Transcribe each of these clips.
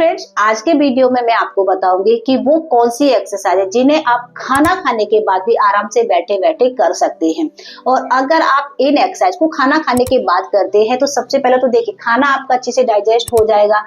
Friends, आज के video में मैं आपको बताऊंगी कि वो कौन सी एक्सरसाइज है जिन्हें आप खाना खाने के बाद भी आराम से बैठे बैठे कर सकते हैं। और अगर आप इन एक्सरसाइज को खाना खाने के बाद करते हैं तो सबसे पहले तो देखिए, खाना आपका अच्छे से डाइजेस्ट हो जाएगा,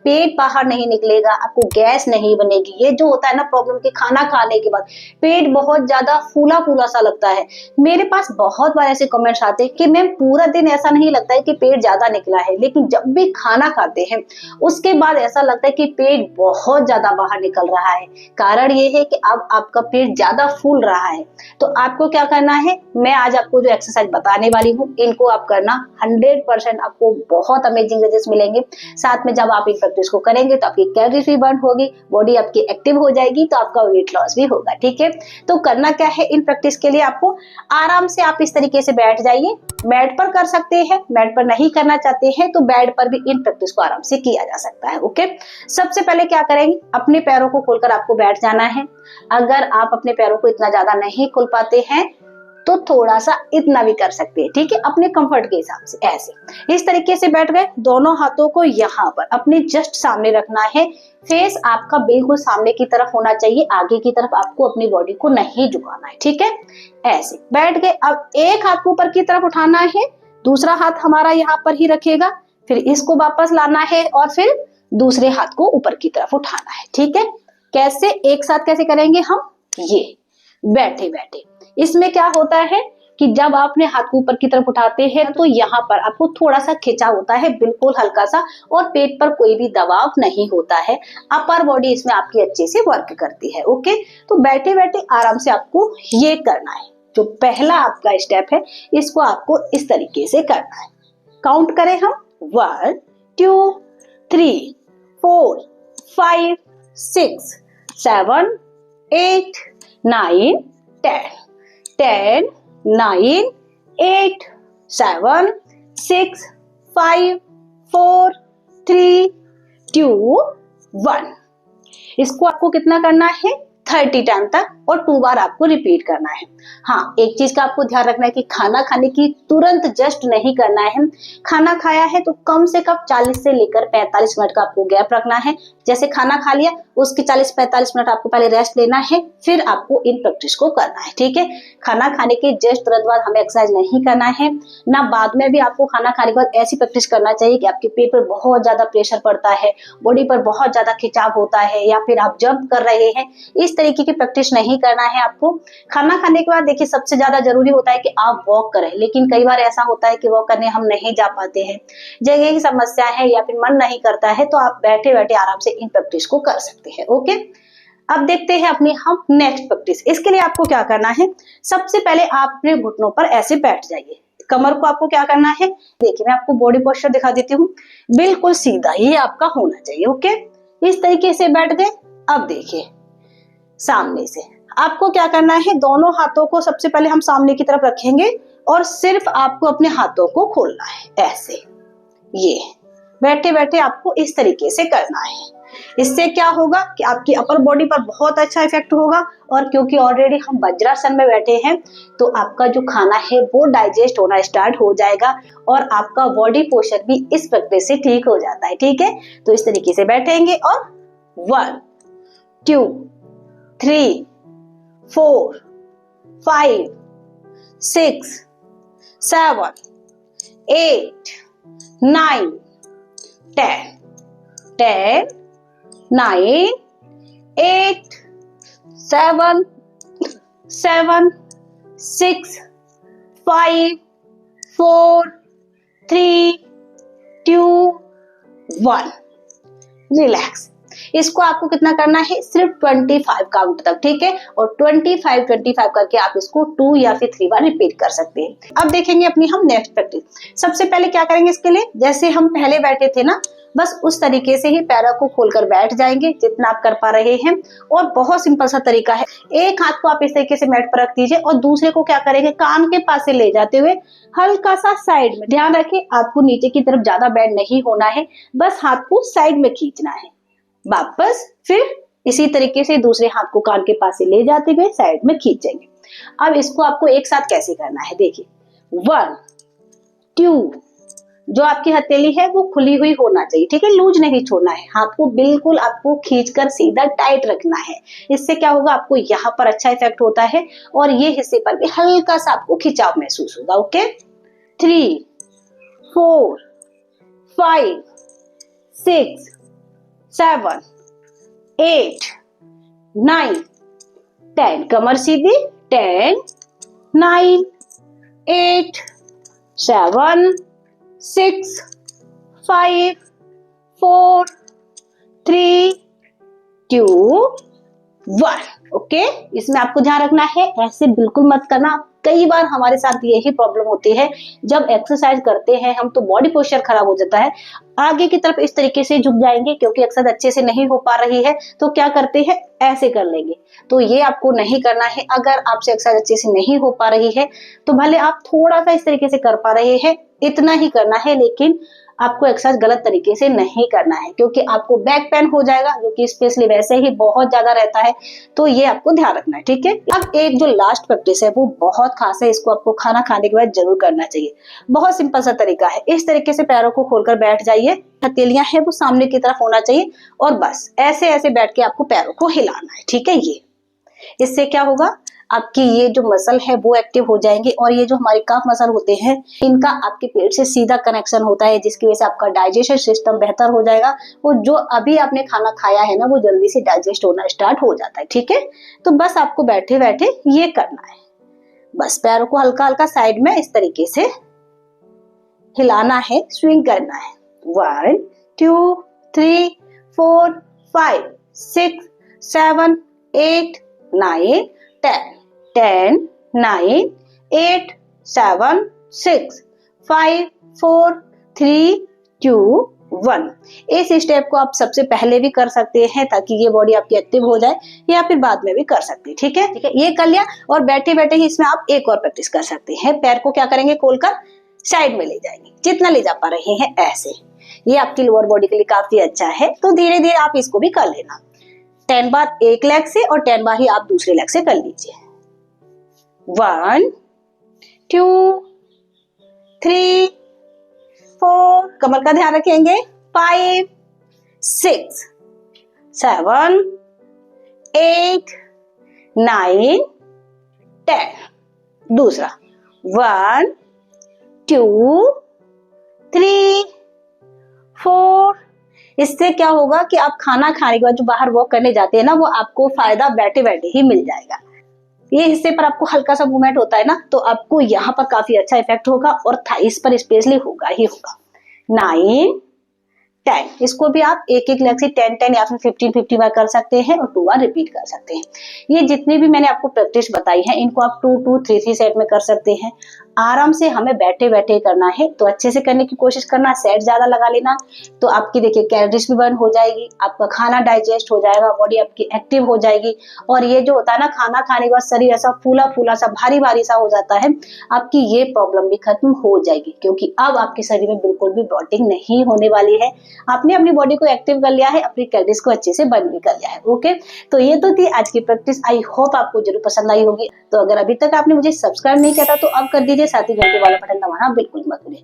पेट बाहर नहीं निकलेगा, आपको गैस नहीं बनेगी। ये जो होता है ना प्रॉब्लम कि खाना खाने के बाद पेट बहुत ज्यादा फूला फूला सा लगता है। मेरे पास बहुत बार ऐसे कमेंट्स आते हैं कि मैम पूरा दिन ऐसा नहीं लगता है कि पेट ज्यादा निकला है, लेकिन जब भी खाना खाते हैं उसके बाद ऐसा लगता है कि पेट बहुत ज्यादा बाहर निकल रहा है। कारण ये है कि अब आपका पेट ज्यादा फूल रहा है। तो आपको क्या करना है, मैं आज आपको जो एक्सरसाइज बताने वाली हूँ इनको आप करना 100% आपको बहुत अमेजिंग रिजल्ट्स मिलेंगे। साथ में जब आप इन प्रैक्टिस को करेंगे तो आपकी कैलोरीज भी बर्न होगी, बॉडी आपकी एक्टिव हो जाएगी, तो आपका वेट लॉस भी होगा। ठीक है, तो करना क्या है, इन प्रैक्टिस के लिए आपको आराम से आप इस तरीके से बैठ जाइए। बेड पर कर सकते हैं, बेड पर नहीं करना चाहते हैं तो बेड पर भी इन प्रैक्टिस को आराम से किया जा सकता है। ओके, सबसे पहले क्या करेंगे, अपने पैरों को खोलकर आपको बैठ जाना है। अगर आप अपने पैरों को इतना ज्यादा नहीं खोल पाते हैं तो थोड़ा सा इतना भी कर सकते हैं। ठीक है, अपने कंफर्ट के हिसाब से ऐसे इस तरीके से बैठ गए। दोनों हाथों को यहाँ पर अपने जस्ट सामने रखना है। फेस आपका बिल्कुल सामने की तरफ होना चाहिए, आगे की तरफ आपको अपनी बॉडी को नहीं झुकाना है। ठीक है, ऐसे बैठ गए। अब एक हाथ को ऊपर की तरफ उठाना है, दूसरा हाथ हमारा यहाँ पर ही रखेगा, फिर इसको वापस लाना है और फिर दूसरे हाथ को ऊपर की तरफ उठाना है। ठीक है, कैसे एक साथ कैसे करेंगे हम, ये बैठे बैठे। इसमें क्या होता है कि जब आप अपने हाथ को ऊपर की तरफ उठाते हैं तो यहाँ पर आपको थोड़ा सा खिंचाव होता है, बिल्कुल हल्का सा, और पेट पर कोई भी दबाव नहीं होता है। अपर बॉडी इसमें आपकी अच्छे से वर्क करती है। ओके, तो बैठे बैठे आराम से आपको ये करना है। जो पहला आपका स्टेप है इसको आपको इस तरीके से करना है। काउंट करें हम, 1 2 3 4 5 6 7 8 9 10 10 9 8 7 6 5 4 3 2 1। इसको आपको कितना करना है, 30 टाइम तक, और 2 बार आपको रिपीट करना है। हाँ, एक चीज का आपको ध्यान रखना है कि खाना खाने की तुरंत जस्ट नहीं करना है। खाना खाया है तो कम से कम 40 से लेकर 45 मिनट का आपको गैप रखना है। जैसे खाना खा लिया उसके 40-45 मिनट आपको पहले रेस्ट लेना है, फिर आपको इन प्रैक्टिस को करना है। ठीक है, खाना खाने के जस्ट तुरंत बाद हमें एक्सरसाइज नहीं करना है, ना बाद में भी आपको खाना खाने के बाद ऐसी प्रैक्टिस करना चाहिए कि आपके पेट पर बहुत ज्यादा प्रेशर पड़ता है, बॉडी पर बहुत ज्यादा खिंचाव होता है, या फिर आप जंप कर रहे हैं। इस तरीके की प्रैक्टिस नहीं करना है आपको। खाना खाने के बाद देखिए सबसे ज्यादा जरूरी होता है कि आप वॉक करें, लेकिन कई बार ऐसा होता है कि वॉक करने हम नहीं जा पाते हैं, जगह की समस्या है या फिर मन नहीं करता है, तो आप बैठे बैठे आराम से इन प्रैक्टिस को कर सकते हैं। ओके, अब देखते हैं अपनी हम नेक्स्ट प्रैक्टिस। इसके लिए आपको क्या करना है, सबसे पहले आप अपने घुटनों पर ऐसे बैठ जाइए। कमर को आपको क्या करना है, देखिए मैं आपको बॉडी पोस्चर दिखा देती हूँ, बिल्कुल सीधा ये आपका होना चाहिए। ओके, इस तरीके से बैठ गए। अब देखिए सामने से आपको क्या करना है, दोनों हाथों को सबसे पहले हम सामने की तरफ रखेंगे और सिर्फ आपको अपने हाथों को खोलना है ऐसे। ये बैठे बैठे आपको इस तरीके से करना है। इससे क्या होगा कि आपकी अपर बॉडी पर बहुत अच्छा इफेक्ट होगा, और क्योंकि ऑलरेडी हम वज्रासन में बैठे हैं तो आपका जो खाना है वो डाइजेस्ट होना स्टार्ट हो जाएगा और आपका बॉडी पोस्चर भी इस प्रैक्टिस से ठीक हो जाता है। ठीक है, तो इस तरीके से बैठेंगे और 1 2 3 4 5 6 7 8 9 10 10 9 8 7 7 6 5 4 3 2 1। रिलैक्स। इसको आपको कितना करना है, सिर्फ 25 काउंट तक। ठीक है, और 25 करके आप इसको 2 या फिर 3 बार रिपीट कर सकते हैं। अब देखेंगे अपनी हम नेक्स्ट प्रैक्टिस। सबसे पहले क्या करेंगे, इसके लिए जैसे हम पहले बैठे थे ना, बस उस तरीके से ही पैरों को खोलकर बैठ जाएंगे जितना आप कर पा रहे हैं। और बहुत सिंपल सा तरीका है, एक हाथ को आप इस तरीके से मैट पर रख दीजिए और दूसरे को क्या करेंगे, कान के पास से ले जाते हुए हल्का सा साइड में। ध्यान रखिए आपको नीचे की तरफ ज्यादा बेंड नहीं होना है, बस हाथ को साइड में खींचना है। वापस फिर इसी तरीके से दूसरे हाथ को कान के पास से ले जाते हुए साइड में खींचेंगे। अब इसको आपको एक साथ कैसे करना है, देखिए 1 2 जो आपकी हथेली है वो खुली हुई होना चाहिए, ठीक है, लूज नहीं छोड़ना है, आपको बिल्कुल आपको खींचकर सीधा टाइट रखना है। इससे क्या होगा, आपको यहाँ पर अच्छा इफेक्ट होता है और ये हिस्से पर भी हल्का सा आपको खिंचाव महसूस होगा। ओके, 3 4 5 6 7 8 9 10, कमर सीधी, 10 9 8 7 6 5 4 3 2 1। ओके, इसमें आपको ध्यान रखना है, ऐसे बिल्कुल मत करना। कई बार हमारे साथ यही प्रॉब्लम होती है, जब एक्सरसाइज करते हैं हम तो बॉडी पोस्चर खराब हो जाता है, आगे की तरफ इस तरीके से झुक जाएंगे क्योंकि एक्सरसाइज अच्छे से नहीं हो पा रही है, तो क्या करते हैं, ऐसे कर लेंगे। तो ये आपको नहीं करना है। अगर आपसे एक्सरसाइज अच्छे से नहीं हो पा रही है तो भले आप थोड़ा सा इस तरीके से कर पा रहे हैं, इतना ही करना है, लेकिन आपको एक्सरसाइज गलत तरीके से नहीं करना है क्योंकि आपको बैक पेन हो जाएगा, जो कि स्पेशली वैसे ही बहुत ज्यादा रहता है, तो ये आपको ध्यान रखना है, ठीक है। अब एक जो लास्ट प्रैक्टिस है वो बहुत खास है, इसको आपको खाना खाने के बाद जरूर करना चाहिए। बहुत सिंपल सा तरीका है, इस तरीके से पैरों को खोलकर बैठ जाइए, हथेलियां है वो सामने की तरफ होना चाहिए और बस ऐसे ऐसे बैठ के आपको पैरों को हिलाना है, ठीक है। ये इससे क्या होगा, आपकी ये जो मसल है वो एक्टिव हो जाएंगे और ये जो हमारे काफ मसल होते हैं इनका आपके पेट से सीधा कनेक्शन होता है, जिसकी वजह से आपका डाइजेशन सिस्टम बेहतर हो जाएगा और जो अभी आपने खाना खाया है ना वो जल्दी से डाइजेस्ट होना स्टार्ट हो जाता है, ठीक है। तो बस आपको बैठे बैठे ये करना है, बस पैरों को हल्का हल्का साइड में इस तरीके से हिलाना है, स्विंग करना है। 1 2 3 4 5 6 7 8 9 10 10 9 8 7 6 5 4 3 2 1। इस स्टेप को आप सबसे पहले भी कर सकते हैं ताकि ये बॉडी आपकी एक्टिव हो जाए, या फिर बाद में भी कर सकते हैं, ठीक है। ठीक है, ये कर लिया और बैठे बैठे ही इसमें आप एक और प्रैक्टिस कर सकते हैं। पैर को क्या करेंगे, खोलकर साइड में ले जाएंगे, जितना ले जा पा रहे हैं ऐसे। ये आपकी लोअर बॉडी के लिए काफी अच्छा है, तो धीरे धीरे आप इसको भी कर लेना। 10 बार एक लेग से और 10 बार ही आप दूसरे लेग से कर लीजिए। 1 2 3 4, कमर का ध्यान रखेंगे, 5 6 7 8 9 10। दूसरा 1 2 3 4। इससे क्या होगा कि आप खाना खाने के बाद जो बाहर वॉक करने जाते हैं ना, वो आपको फायदा बैठे बैठे ही मिल जाएगा। ये हिस्से पर आपको हल्का सा मूवमेंट होता है ना, तो आपको यहाँ पर काफी अच्छा इफेक्ट होगा और थाइस पर स्पेशली होगा ही होगा। 9 10, इसको भी आप एक एक लेग से 10 10 या फिर 15 15 बार कर सकते हैं और 2 बार रिपीट कर सकते हैं। ये जितनी भी मैंने आपको प्रैक्टिस बताई है इनको आप 2 2 3 3 सेट में कर सकते हैं। आराम से हमें बैठे बैठे करना है, तो अच्छे से करने की कोशिश करना, सेट ज्यादा लगा लेना, तो आपकी देखिए कैलोरीज भी बर्न हो जाएगी, आपका खाना डाइजेस्ट हो जाएगा, बॉडी आपकी एक्टिव हो जाएगी। और ये जो होता है ना, खाना खाने के बाद शरीर ऐसा फूला फूला सा भारी भारी सा हो जाता है, आपकी ये प्रॉब्लम भी खत्म हो जाएगी क्योंकि अब आपके शरीर में बिल्कुल भी ब्लोटिंग नहीं होने वाली है। आपने अपनी बॉडी को एक्टिव कर लिया है, अपनी कैलोरीज को अच्छे से बर्न भी कर लिया है। ओके, तो ये तो थी आज की प्रैक्टिस। आई होप आपको जरूर पसंद आई होगी। तो अगर अभी तक आपने मुझे सब्सक्राइब नहीं किया था तो अब कर दीजिए, साथ ही घंटे वाला बटन दबाना बिल्कुल मत भूलिए।